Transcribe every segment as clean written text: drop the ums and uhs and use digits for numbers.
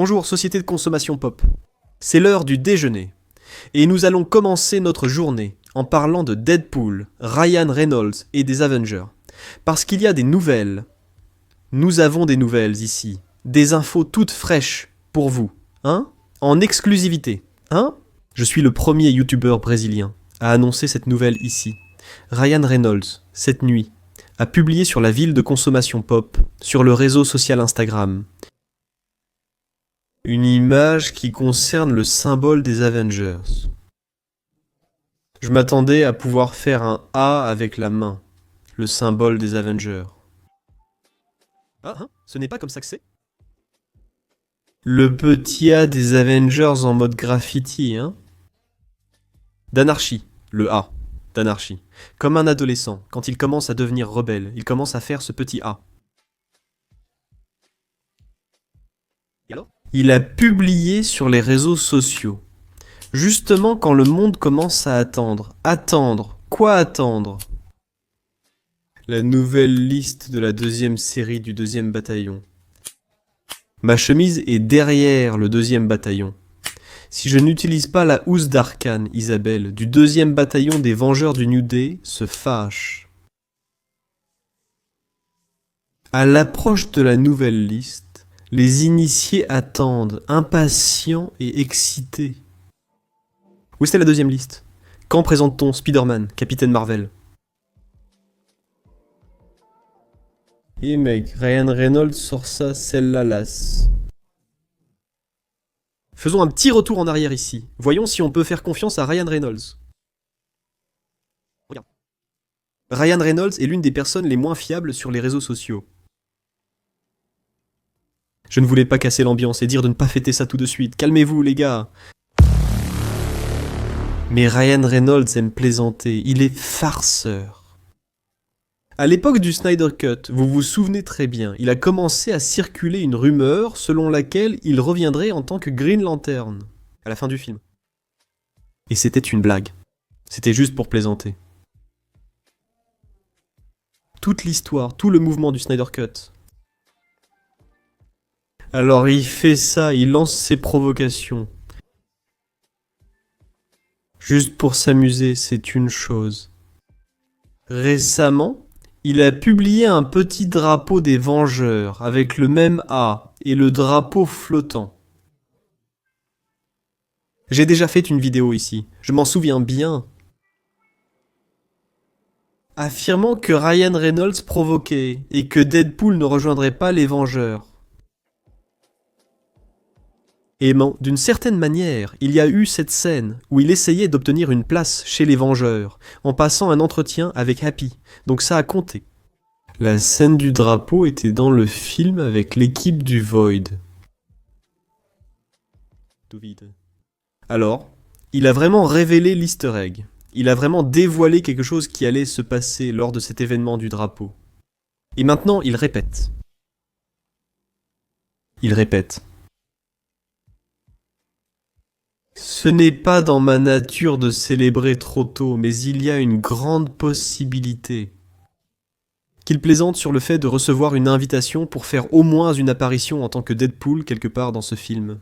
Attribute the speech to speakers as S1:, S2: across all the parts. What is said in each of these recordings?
S1: Bonjour, société de consommation pop. C'est l'heure du déjeuner. Et nous allons commencer notre journée en parlant de Deadpool, Ryan Reynolds et des Avengers. Parce qu'il y a des nouvelles. Nous avons des nouvelles ici. Des infos toutes fraîches pour vous. Hein ? En exclusivité. Hein ? Je suis le premier youtubeur brésilien à annoncer cette nouvelle ici. Ryan Reynolds, cette nuit, a publié sur la ville de consommation pop, sur le réseau social Instagram, une image qui concerne le symbole des Avengers. Je m'attendais à pouvoir faire un A avec la main, le symbole des Avengers. Ah, hein, ce n'est pas comme ça que c'est ? Le petit A des Avengers en mode graffiti, hein ? D'anarchie, le A, d'anarchie. Comme un adolescent, quand il commence à devenir rebelle, il commence à faire ce petit A. Et alors ? Il a publié sur les réseaux sociaux. Justement quand le monde commence à attendre. Attendre. Quoi attendre ? La nouvelle liste de la deuxième série du 2e bataillon. Ma chemise est derrière le 2e bataillon. Si je n'utilise pas la housse d'Arcane, Isabelle, du 2e bataillon des Vengeurs du New Day, se fâche. À l'approche de la nouvelle liste, les initiés attendent, impatients et excités. Où est la 2e liste ? Quand présente-t-on Spider-Man, Capitaine Marvel ? Et mec, Ryan Reynolds sort ça, celle-là lasse. Faisons un petit retour en arrière ici. Voyons si on peut faire confiance à Ryan Reynolds. Regarde. Ryan Reynolds est l'une des personnes les moins fiables sur les réseaux sociaux. Je ne voulais pas casser l'ambiance et dire de ne pas fêter ça tout de suite. Calmez-vous les gars. Mais Ryan Reynolds aime plaisanter. Il est farceur. À l'époque du Snyder Cut, vous vous souvenez très bien, il a commencé à circuler une rumeur selon laquelle il reviendrait en tant que Green Lantern, à la fin du film. Et c'était une blague. C'était juste pour plaisanter. Toute l'histoire, tout le mouvement du Snyder Cut. Alors il fait ça, il lance ses provocations. Juste pour s'amuser, c'est une chose. Récemment, il a publié un petit drapeau des Vengeurs avec le même A et le drapeau flottant. J'ai déjà fait une vidéo ici, je m'en souviens bien. Affirmant que Ryan Reynolds provoquait et que Deadpool ne rejoindrait pas les Vengeurs. Et d'une certaine manière, il y a eu cette scène où il essayait d'obtenir une place chez les Vengeurs, en passant un entretien avec Happy, donc ça a compté. La scène du drapeau était dans le film avec l'équipe du Void. Tout vide. Alors, il a vraiment révélé l'easter egg. Il a vraiment dévoilé quelque chose qui allait se passer lors de cet événement du drapeau. Et maintenant, il répète. Il répète. Ce n'est pas dans ma nature de célébrer trop tôt, mais il y a une grande possibilité. Qu'il plaisante sur le fait de recevoir une invitation pour faire au moins une apparition en tant que Deadpool quelque part dans ce film.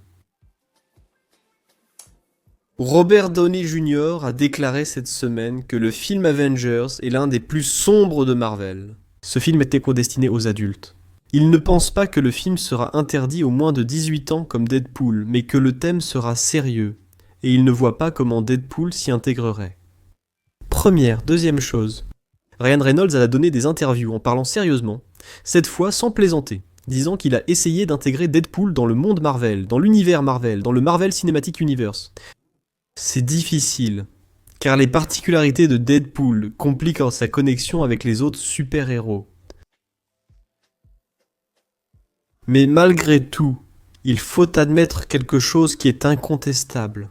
S1: Robert Downey Jr. a déclaré cette semaine que le film Avengers est l'un des plus sombres de Marvel. Ce film était destiné aux adultes. Il ne pense pas que le film sera interdit aux moins de 18 ans comme Deadpool, mais que le thème sera sérieux, et il ne voit pas comment Deadpool s'y intégrerait. Deuxième chose. Ryan Reynolds a donné des interviews en parlant sérieusement, cette fois sans plaisanter, disant qu'il a essayé d'intégrer Deadpool dans le monde Marvel, dans l'univers Marvel, dans le Marvel Cinematic Universe. C'est difficile, car les particularités de Deadpool compliquent sa connexion avec les autres super-héros. Mais malgré tout, il faut admettre quelque chose qui est incontestable.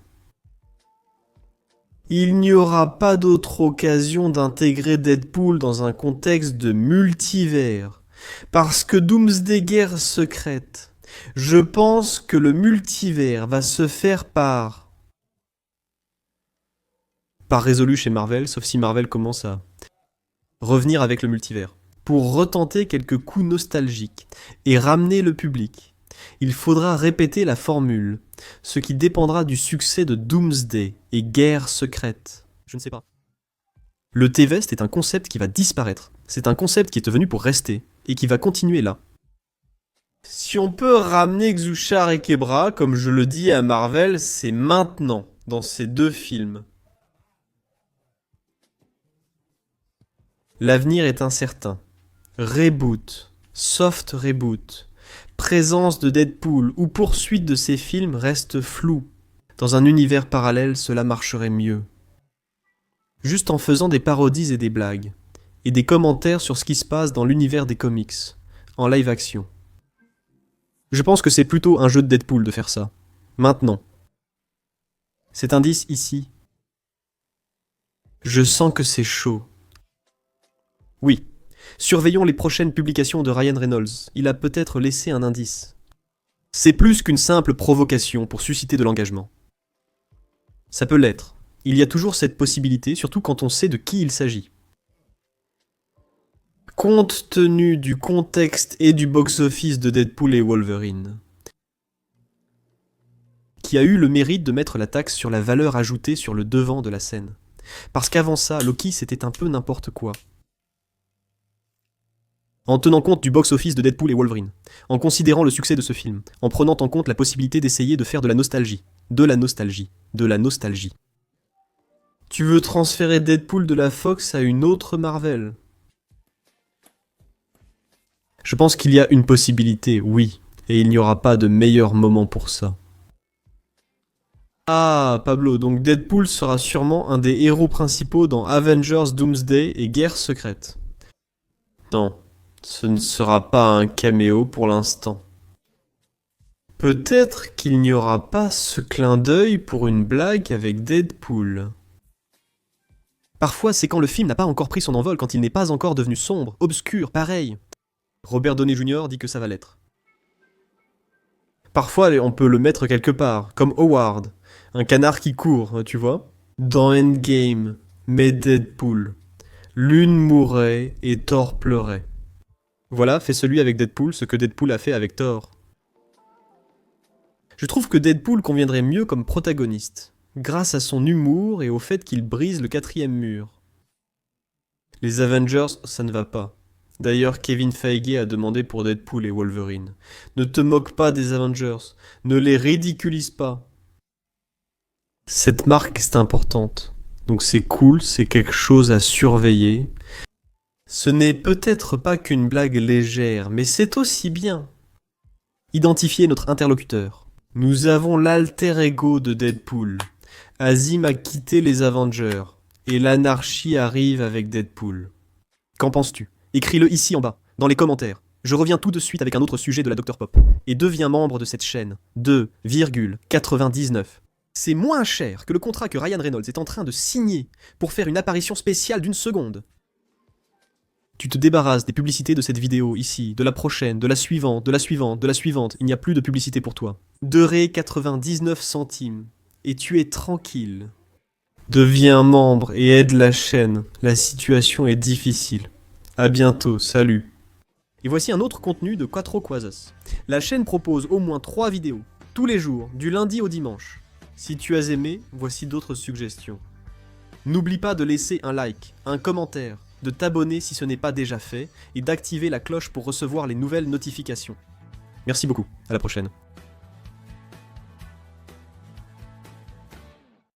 S1: Il n'y aura pas d'autre occasion d'intégrer Deadpool dans un contexte de multivers. Parce que Doomsday Guerre secrète, je pense que le multivers va se faire par résolu chez Marvel, sauf si Marvel commence à revenir avec le multivers, pour retenter quelques coups nostalgiques et ramener le public. Il faudra répéter la formule, ce qui dépendra du succès de Doomsday et Guerre secrète. Je ne sais pas. Le T-Vest est un concept qui va disparaître. C'est un concept qui est venu pour rester, et qui va continuer là. Si on peut ramener Xuchar et Kebra, comme je le dis à Marvel, c'est maintenant, dans ces deux films. L'avenir est incertain. Reboot, soft reboot, présence de Deadpool ou poursuite de ces films reste floue. Dans un univers parallèle, cela marcherait mieux. Juste en faisant des parodies et des blagues, et des commentaires sur ce qui se passe dans l'univers des comics, en live action. Je pense que c'est plutôt un jeu de Deadpool de faire ça. Maintenant. Cet indice ici. Je sens que c'est chaud. Oui. Surveillons les prochaines publications de Ryan Reynolds. Il a peut-être laissé un indice. C'est plus qu'une simple provocation pour susciter de l'engagement. Ça peut l'être. Il y a toujours cette possibilité, surtout quand on sait de qui il s'agit. Compte tenu du contexte et du box-office de Deadpool et Wolverine, qui a eu le mérite de mettre la taxe sur la valeur ajoutée sur le devant de la scène. Parce qu'avant ça, Loki c'était un peu n'importe quoi. En tenant compte du box-office de Deadpool et Wolverine, en considérant le succès de ce film, en prenant en compte la possibilité d'essayer de faire de la nostalgie. De la nostalgie. De la nostalgie. Tu veux transférer Deadpool de la Fox à une autre Marvel ? Je pense qu'il y a une possibilité, oui, et il n'y aura pas de meilleur moment pour ça. Ah, Pablo, donc Deadpool sera sûrement un des héros principaux dans Avengers Doomsday et Guerre secrète. Non, ce ne sera pas un caméo pour l'instant. Peut-être qu'il n'y aura pas ce clin d'œil pour une blague avec Deadpool. Parfois, c'est quand le film n'a pas encore pris son envol, quand il n'est pas encore devenu sombre, obscur, pareil. Robert Downey Jr. dit que ça va l'être. Parfois, on peut le mettre quelque part, comme Howard, un canard qui court, tu vois. Dans Endgame, mais Deadpool. L'une mourait et Thor pleurait. Voilà, fait celui avec Deadpool ce que Deadpool a fait avec Thor. Je trouve que Deadpool conviendrait mieux comme protagoniste, grâce à son humour et au fait qu'il brise le 4e mur. Les Avengers, ça ne va pas. D'ailleurs, Kevin Feige a demandé pour Deadpool et Wolverine. Ne te moque pas des Avengers, ne les ridiculise pas. Cette marque est importante, donc c'est cool, c'est quelque chose à surveiller. Ce n'est peut-être pas qu'une blague légère, mais c'est aussi bien. Identifier notre interlocuteur. Nous avons l'alter ego de Deadpool. Azim a quitté les Avengers, et l'anarchie arrive avec Deadpool. Qu'en penses-tu ? Écris-le ici en bas, dans les commentaires. Je reviens tout de suite avec un autre sujet de la Dr Pop. Et deviens membre de cette chaîne. 2,99. C'est moins cher que le contrat que Ryan Reynolds est en train de signer pour faire une apparition spéciale d'1 seconde. Tu te débarrasses des publicités de cette vidéo ici, de la prochaine, de la suivante, de la suivante, de la suivante. Il n'y a plus de publicité pour toi. 2,99 centimes. Et tu es tranquille. Deviens membre et aide la chaîne. La situation est difficile. A bientôt, salut. Et voici un autre contenu de Quattro Quasas. La chaîne propose au moins 3 vidéos, tous les jours, du lundi au dimanche. Si tu as aimé, voici d'autres suggestions. N'oublie pas de laisser un like, un commentaire, de t'abonner si ce n'est pas déjà fait, et d'activer la cloche pour recevoir les nouvelles notifications. Merci beaucoup, à la prochaine.